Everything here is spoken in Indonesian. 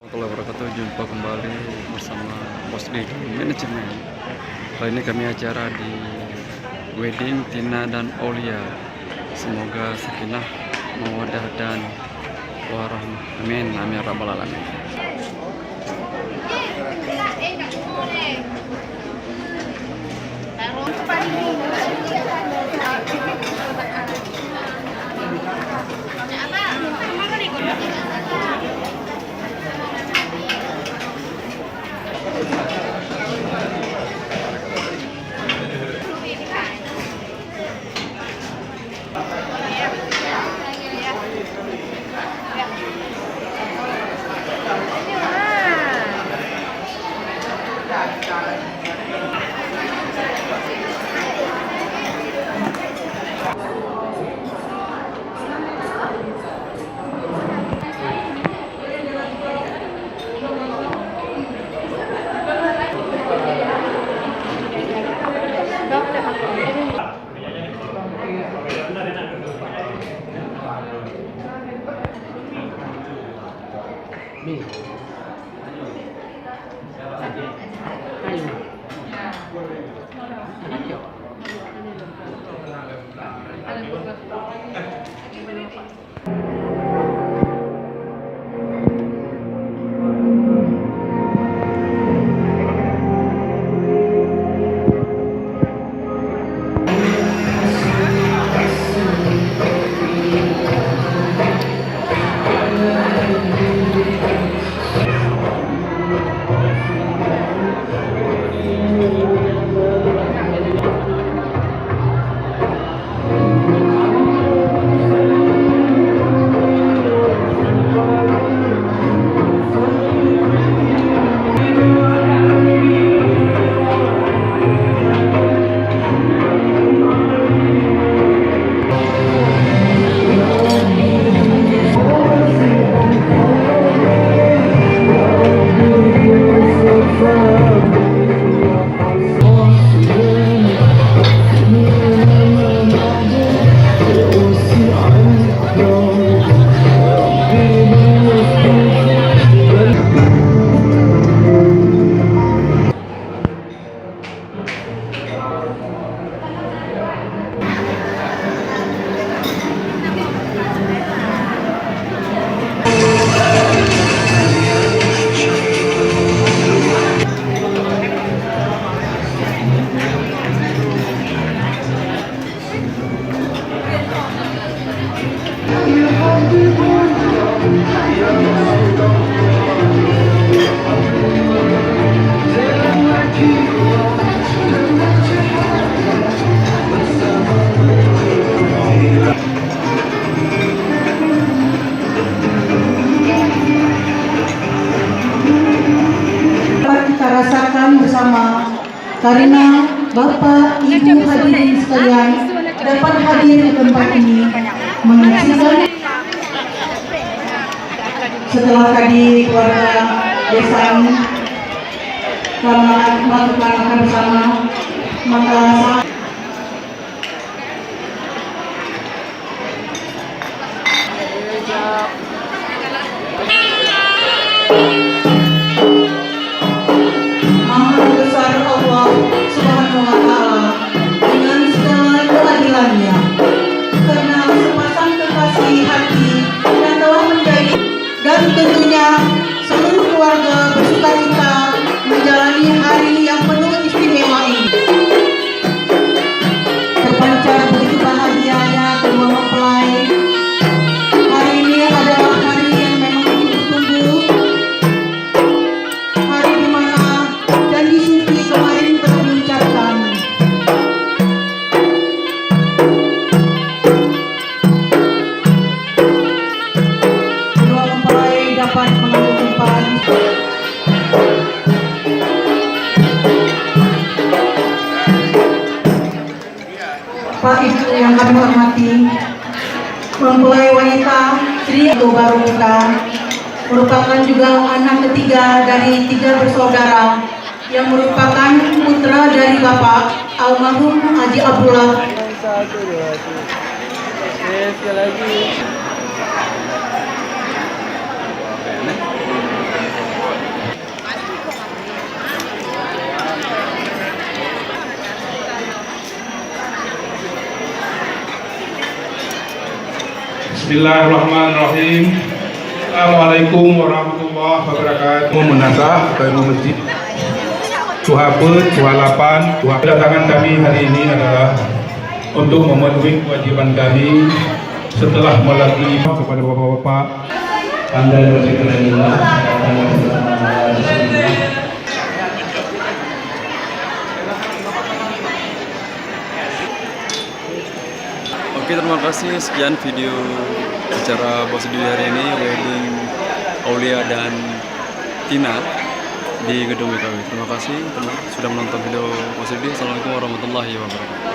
Kalau wabarakatuh, jumpa kembali bersama Bos di Manajemen. Kali ini kami acara di wedding Tina dan Aulia. Semoga sakinah, mawaddah dan warahmah. Amin, amin ya rabbal alamin. Rasakan bersama karena Bapak Ibu hadirin sekalian dapat hadir di tempat ini menyaksikan setelah tadi keluarga desa melakukan bersama maka tentunya seluruh keluarga bersukacita menjalani hari yang penuh istimewa ini. Terpancar begitu bahagianya kedua mempelai. Hari ini adalah hari yang memang ditunggu-tunggu. Hari di mana janji suci kemarin telah diucapkan. Dapat mengambil tempat Pak Ibu yang kami hormati, mempelai wanita Sri baru kita merupakan juga anak ketiga dari 3 bersaudara yang merupakan putra dari Bapak almarhum Haji Abdullah. Sekali lagi. Bismillahirrahmanirrahim. Assalamualaikum warahmatullahi wabarakatuh. Menasah ke masjid Suhapet, Suhalapan, kedatangan kami hari ini adalah untuk memenuhi kewajiban kami setelah melalui kepada bapak-bapak Anda yang bersekerjanya. Oke, terima kasih. Sekian video acara Bos Didi hari ini, wedding Aulia dan Tina di gedung WKW. Terima kasih teman sudah menonton video Bos Didi. Assalamualaikum warahmatullahi wabarakatuh.